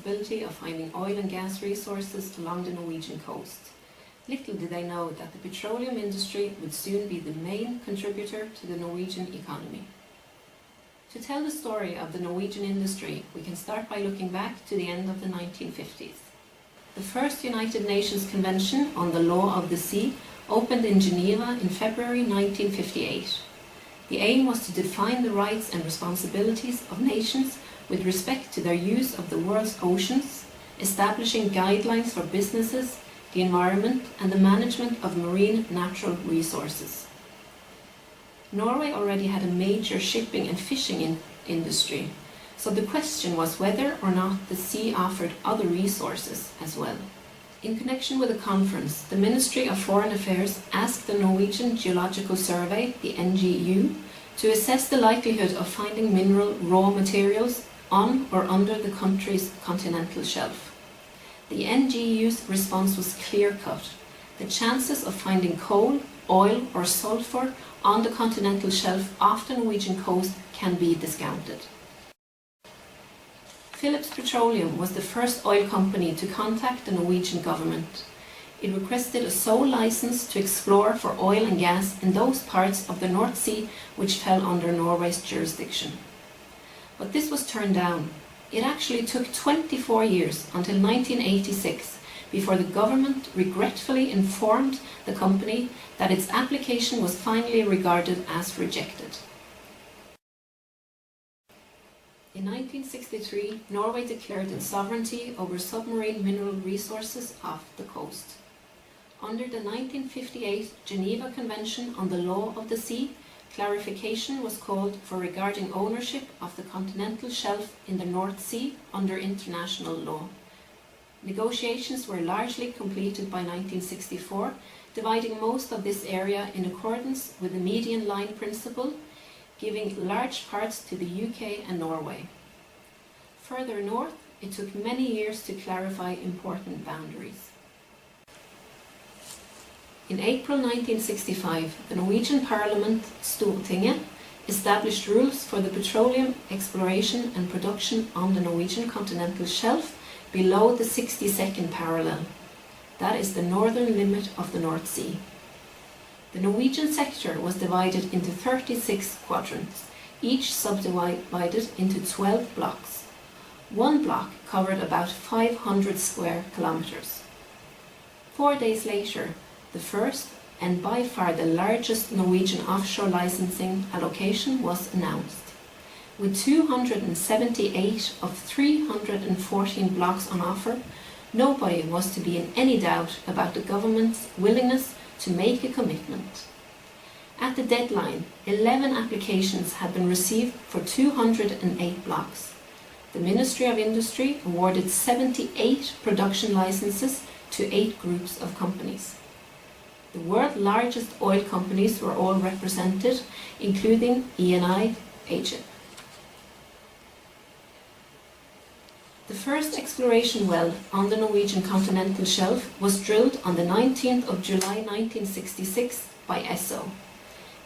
responsibility of finding oil and gas resources along the Norwegian coast. Little did they know that the petroleum industry would soon be the main contributor to the Norwegian economy. To tell the story of the Norwegian industry, we can start by looking back to the end of the 1950s. The first United Nations Convention on the Law of the Sea opened in Geneva in February 1958. The aim was to define the rights and responsibilities of nations with respect to their use of the world's oceans, establishing guidelines for businesses, the environment and the management of marine natural resources. Norway already had a major shipping and fishing industry, so the question was whether or not the sea offered other resources as well. In connection with the conference, the Ministry of Foreign Affairs asked the Norwegian Geological Survey, the NGU, to assess the likelihood of finding mineral raw materials on or under the country's continental shelf. The NGU's response was clear-cut. The chances of finding coal, oil or sulfur on the continental shelf off the Norwegian coast can be discounted. Phillips Petroleum was the first oil company to contact the Norwegian government. It requested a sole license to explore for oil and gas in those parts of the North Sea which fell under Norway's jurisdiction. But this was turned down. It actually took 24 years until 1986 before the government regretfully informed the company that its application was finally regarded as rejected. In 1963, Norway declared its sovereignty over submarine mineral resources off the coast. Under the 1958 Geneva Convention on the Law of the Sea, clarification was called for regarding ownership of the continental shelf in the North Sea under international law. Negotiations were largely completed by 1964, dividing most of this area in accordance with the median line principle, giving large parts to the UK and Norway. Further north, it took many years to clarify important boundaries. In April 1965, the Norwegian Parliament, Stortinget, established rules for the petroleum exploration and production on the Norwegian continental shelf below the 62nd parallel. That is the northern limit of the North Sea. The Norwegian sector was divided into 36 quadrants, each subdivided into 12 blocks. One block covered about 500 square kilometers. 4 days later, the first and by far the largest Norwegian offshore licensing allocation was announced. With 278 of 314 blocks on offer, nobody was to be in any doubt about the government's willingness to make a commitment. At the deadline, 11 applications had been received for 208 blocks. The Ministry of Industry awarded 78 production licenses to 8 groups of companies. The world's largest oil companies were all represented, including Eni, Egypt. The first exploration well on the Norwegian continental shelf was drilled on the 19th of July 1966 by Esso.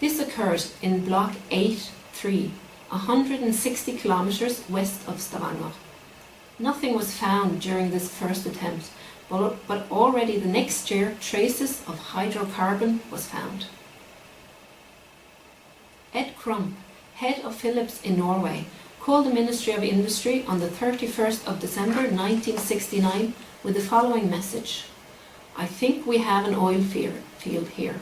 This occurred in Block 8-3, 160 kilometers west of Stavang. Nothing was found during this first attempt, but already the next year traces of hydrocarbon was found. Ed Crump, head of Phillips in Norway, called the Ministry of Industry on the 31st of December 1969 with the following message: "I think we have an oil field here."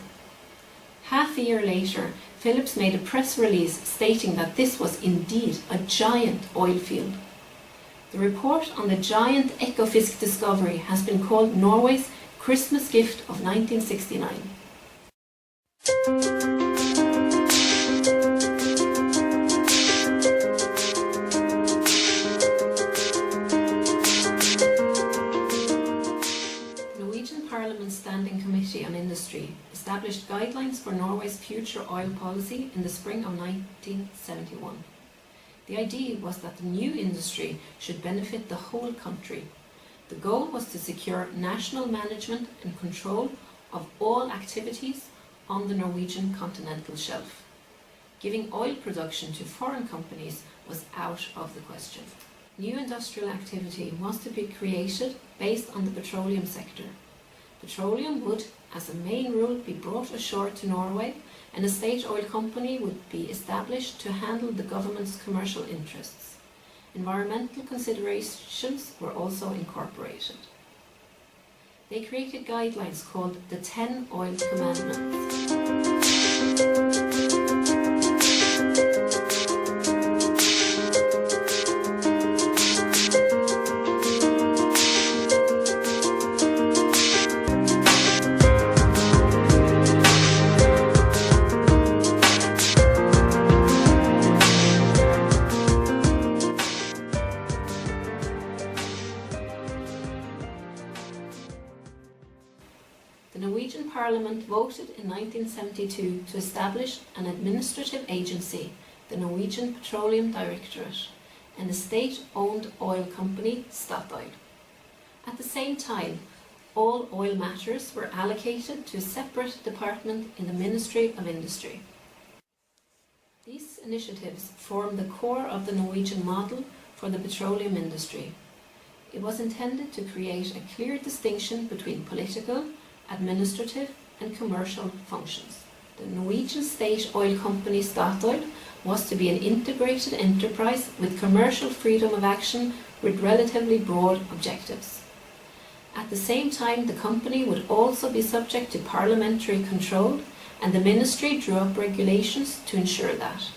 Half a year later, Phillips made a press release stating that this was indeed a giant oil field. The report on the giant Ecophysic discovery has been called Norway's Christmas gift of 1969. Parliament's Standing Committee on Industry established guidelines for Norway's future oil policy in the spring of 1971. The idea was that the new industry should benefit the whole country. The goal was to secure national management and control of all activities on the Norwegian continental shelf. Giving oil production to foreign companies was out of the question. New industrial activity was to be created based on the petroleum sector. Petroleum would, as a main rule, be brought ashore to Norway, and a state oil company would be established to handle the government's commercial interests. Environmental considerations were also incorporated. They created guidelines called the 10 Oil Commandments. The Norwegian Parliament voted in 1972 to establish an administrative agency, the Norwegian Petroleum Directorate, and a state-owned oil company, Statoil. At the same time, all oil matters were allocated to a separate department in the Ministry of Industry. These initiatives form the core of the Norwegian model for the petroleum industry. It was intended to create a clear distinction between political, administrative and commercial functions. The Norwegian state oil company Statoil was to be an integrated enterprise with commercial freedom of action with relatively broad objectives. At the same time, the company would also be subject to parliamentary control, and the ministry drew up regulations to ensure that.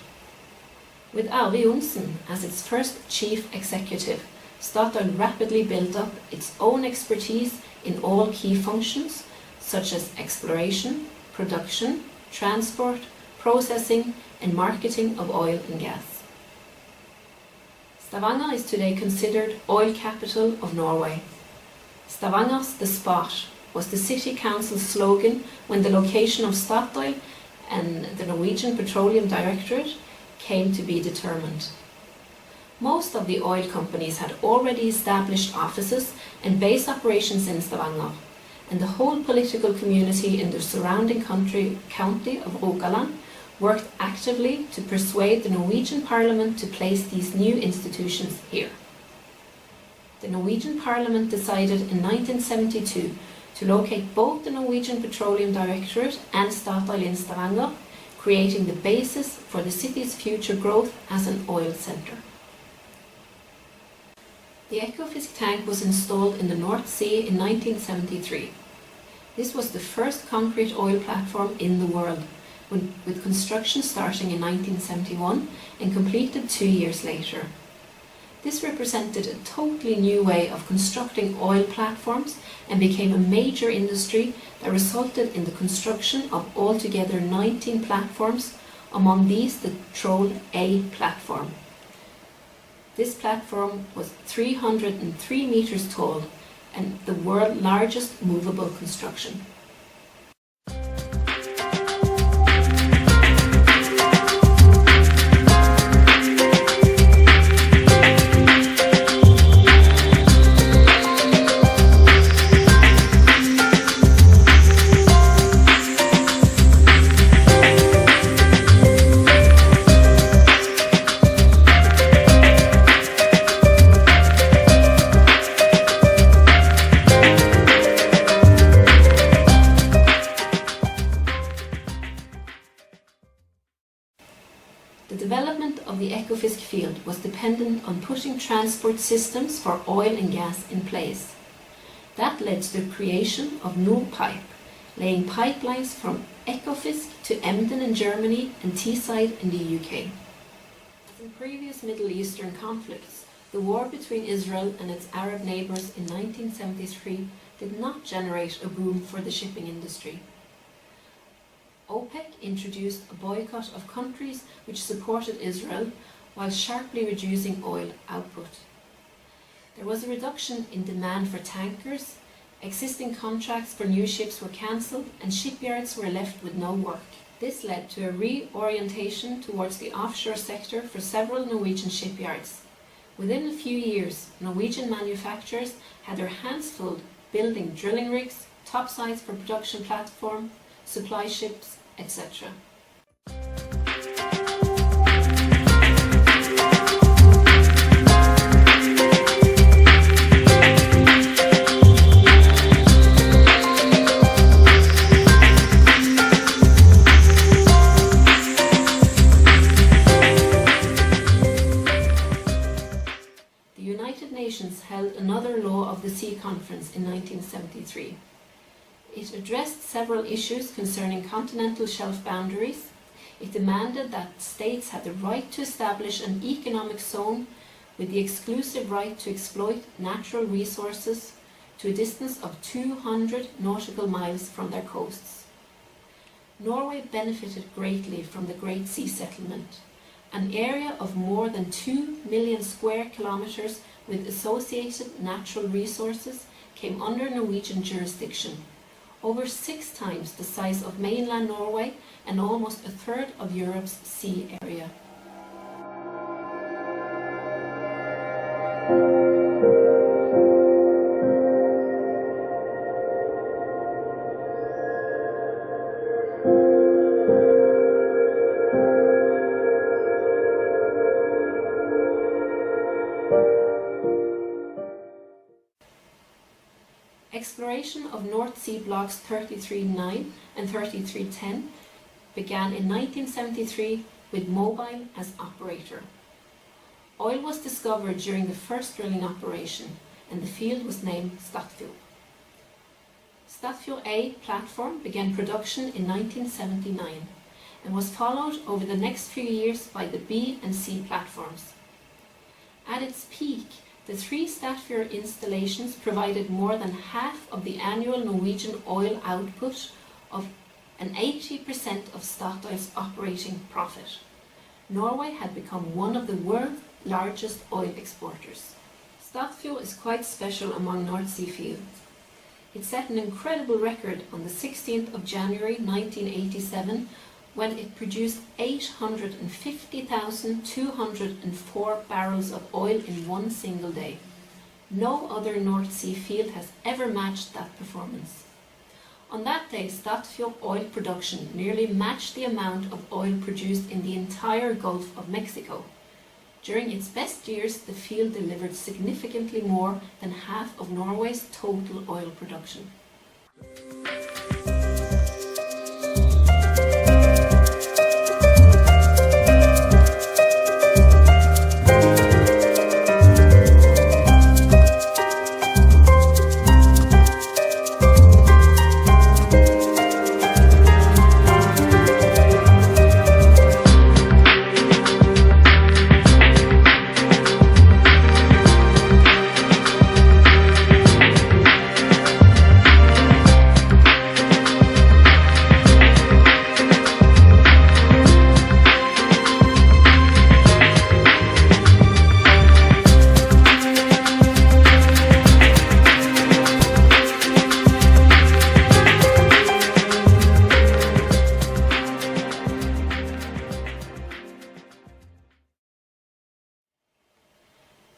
With Arve Johnsen as its first chief executive, Statoil rapidly built up its own expertise in all key functions, such as exploration, production, transport, processing and marketing of oil and gas. Stavanger is today considered oil capital of Norway. Stavanger's the spot was the city council's slogan when the location of Statoil and the Norwegian Petroleum Directorate came to be determined. Most of the oil companies had already established offices and base operations in Stavanger, and the whole political community in the surrounding county of Rogaland worked actively to persuade the Norwegian Parliament to place these new institutions here. The Norwegian Parliament decided in 1972 to locate both the Norwegian Petroleum Directorate and Statoil in Stavanger, creating the basis for the city's future growth as an oil centre. The Ecophysic Tank was installed in the North Sea in 1973. This was the first concrete oil platform in the world, with construction starting in 1971 and completed 2 years later. This represented a totally new way of constructing oil platforms and became a major industry that resulted in the construction of altogether 19 platforms, among these the Troll A platform. This platform was 303 meters tall and the world's largest movable construction. The development of the Ecophysic field was dependent on putting transport systems for oil and gas in place. That led to the creation of Nordpipe, laying pipelines from Ecophysic to Emden in Germany and Teesside in the UK. As in previous Middle Eastern conflicts, the war between Israel and its Arab neighbours in 1973 did not generate a boom for the shipping industry. OPEC introduced a boycott of countries which supported Israel while sharply reducing oil output. There was a reduction in demand for tankers, existing contracts for new ships were cancelled and shipyards were left with no work. This led to a reorientation towards the offshore sector for several Norwegian shipyards. Within a few years, Norwegian manufacturers had their hands full building drilling rigs, topsides for production platform, supply ships, etc. 1973. It addressed several issues concerning continental shelf boundaries. It demanded that states had the right to establish an economic zone with the exclusive right to exploit natural resources to a distance of 200 nautical miles from their coasts. Norway benefited greatly from the Great Sea Settlement. An area of more than 2 million square kilometres with associated natural resources came under Norwegian jurisdiction, over 6 times the size of mainland Norway and almost a third of Europe's sea area. Exploration of North Sea blocks 33-9 and 33-10 began in 1973 with Mobil as operator. Oil was discovered during the first drilling operation and the field was named Statfjord. Statfjord A platform began production in 1979 and was followed over the next few years by the B and C platforms. At its peak, the 3 Statfjord installations provided more than half of the annual Norwegian oil output of and 80% of Statoil's operating profit. Norway had become one of the world's largest oil exporters. Statfjord is quite special among North Sea fields. It set an incredible record on the 16th of January 1987 when it produced 850,204 barrels of oil in one single day. No other North Sea field has ever matched that performance. On that day, Statfjord oil production nearly matched the amount of oil produced in the entire Gulf of Mexico. During its best years, the field delivered significantly more than half of Norway's total oil production.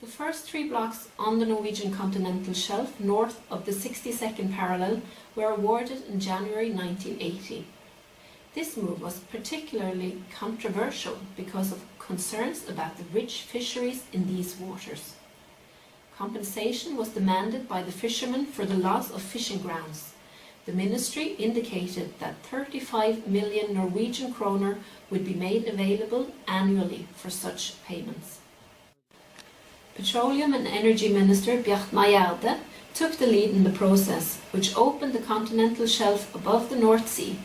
The first 3 blocks on the Norwegian continental shelf north of the 62nd parallel were awarded in January 1980. This move was particularly controversial because of concerns about the rich fisheries in these waters. Compensation was demanded by the fishermen for the loss of fishing grounds. The ministry indicated that 35 million Norwegian kroner would be made available annually for such payments. Petroleum and Energy Minister Bjartmar Gjerde took the lead in the process, which opened the continental shelf above the North Sea.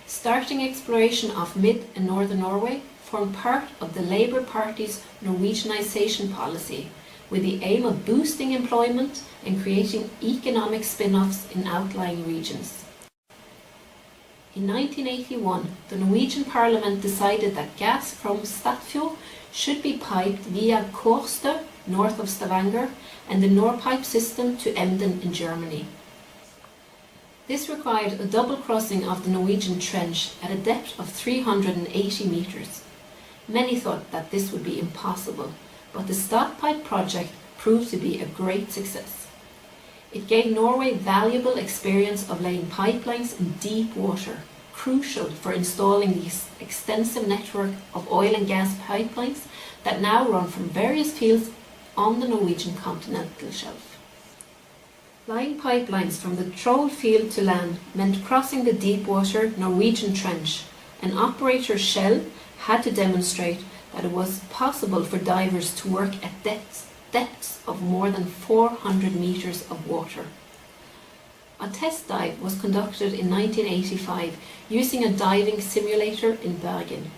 Starting exploration off mid and northern Norway formed part of the Labour Party's Norwegianization policy, with the aim of boosting employment and creating economic spin-offs in outlying regions. In 1981, the Norwegian Parliament decided that gas from Statfjord should be piped via Kårstø, north of Stavanger, and the Norpipe system to Emden in Germany. This required a double crossing of the Norwegian Trench at a depth of 380 meters. Many thought that this would be impossible, but the Statpipe project proved to be a great success. It gave Norway valuable experience of laying pipelines in deep water, crucial for installing this extensive network of oil and gas pipelines that now run from various fields on the Norwegian continental shelf. Laying pipelines from the Troll field to land meant crossing the deep water Norwegian Trench, and operator Shell had to demonstrate that it was possible for divers to work at depths of more than 400 meters of water. A test dive was conducted in 1985 using a diving simulator in Bergen.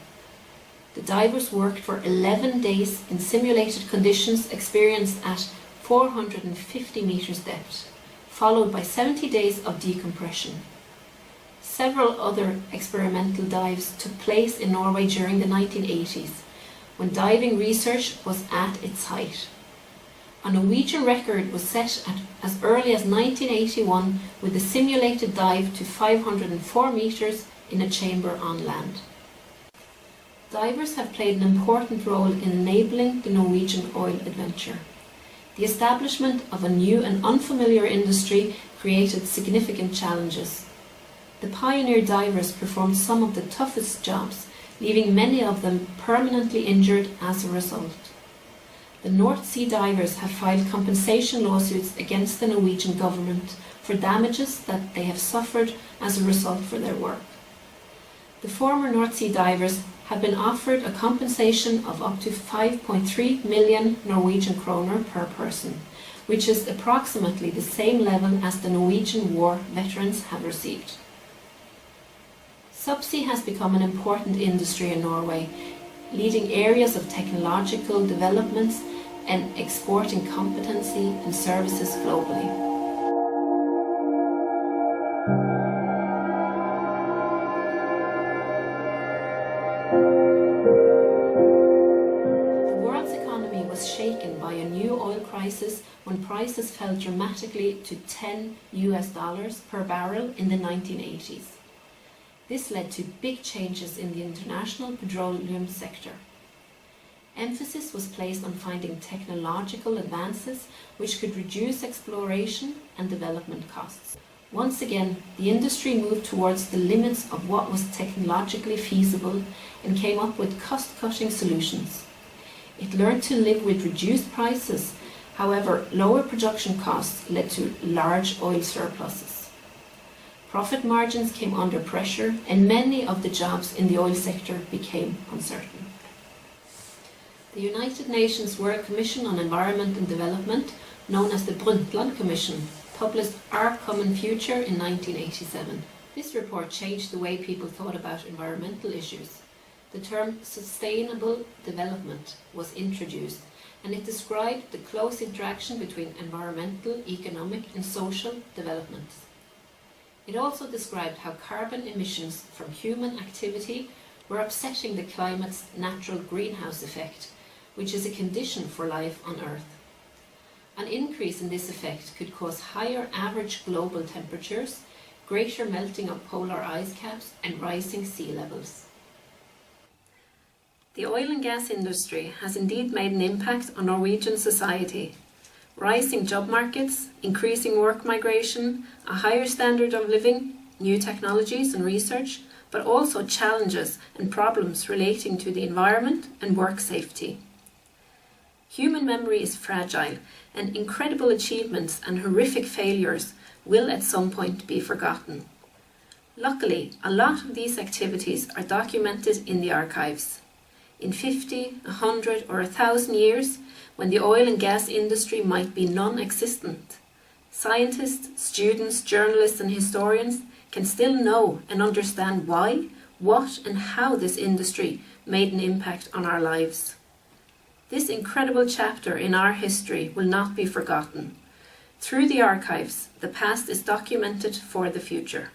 The divers worked for 11 days in simulated conditions experienced at 450 meters depth, followed by 70 days of decompression. Several other experimental dives took place in Norway during the 1980s, when diving research was at its height. A Norwegian record was set at as early as 1981 with a simulated dive to 504 meters in a chamber on land. Divers have played an important role in enabling the Norwegian oil adventure. The establishment of a new and unfamiliar industry created significant challenges. The pioneer divers performed some of the toughest jobs, leaving many of them permanently injured as a result. The North Sea divers have filed compensation lawsuits against the Norwegian government for damages that they have suffered as a result for their work. The former North Sea divers have been offered a compensation of up to 5.3 million Norwegian kroner per person, which is approximately the same level as the Norwegian war veterans have received. Subsea has become an important industry in Norway, leading areas of technological developments and exporting competency and services globally. The world's economy was shaken by a new oil crisis when prices fell dramatically to $10 per barrel in the 1980s. This led to big changes in the international petroleum sector. Emphasis was placed on finding technological advances which could reduce exploration and development costs. Once again, the industry moved towards the limits of what was technologically feasible and came up with cost-cutting solutions. It learned to live with reduced prices, however, lower production costs led to large oil surpluses. Profit margins came under pressure and many of the jobs in the oil sector became uncertain. The United Nations World Commission on Environment and Development, known as the Brundtland Commission, published Our Common Future in 1987. This report changed the way people thought about environmental issues. The term sustainable development was introduced, and it described the close interaction between environmental, economic and social developments. It also described how carbon emissions from human activity were upsetting the climate's natural greenhouse effect, which is a condition for life on Earth. An increase in this effect could cause higher average global temperatures, greater melting of polar ice caps and rising sea levels. The oil and gas industry has indeed made an impact on Norwegian society. Rising job markets, increasing work migration, a higher standard of living, new technologies and research, but also challenges and problems relating to the environment and work safety. Human memory is fragile, and incredible achievements and horrific failures will at some point be forgotten. Luckily, a lot of these activities are documented in the archives. In 50, 100 or 1,000 years, when the oil and gas industry might be non-existent, scientists, students, journalists and historians can still know and understand why, what and how this industry made an impact on our lives. This incredible chapter in our history will not be forgotten. Through the archives, the past is documented for the future.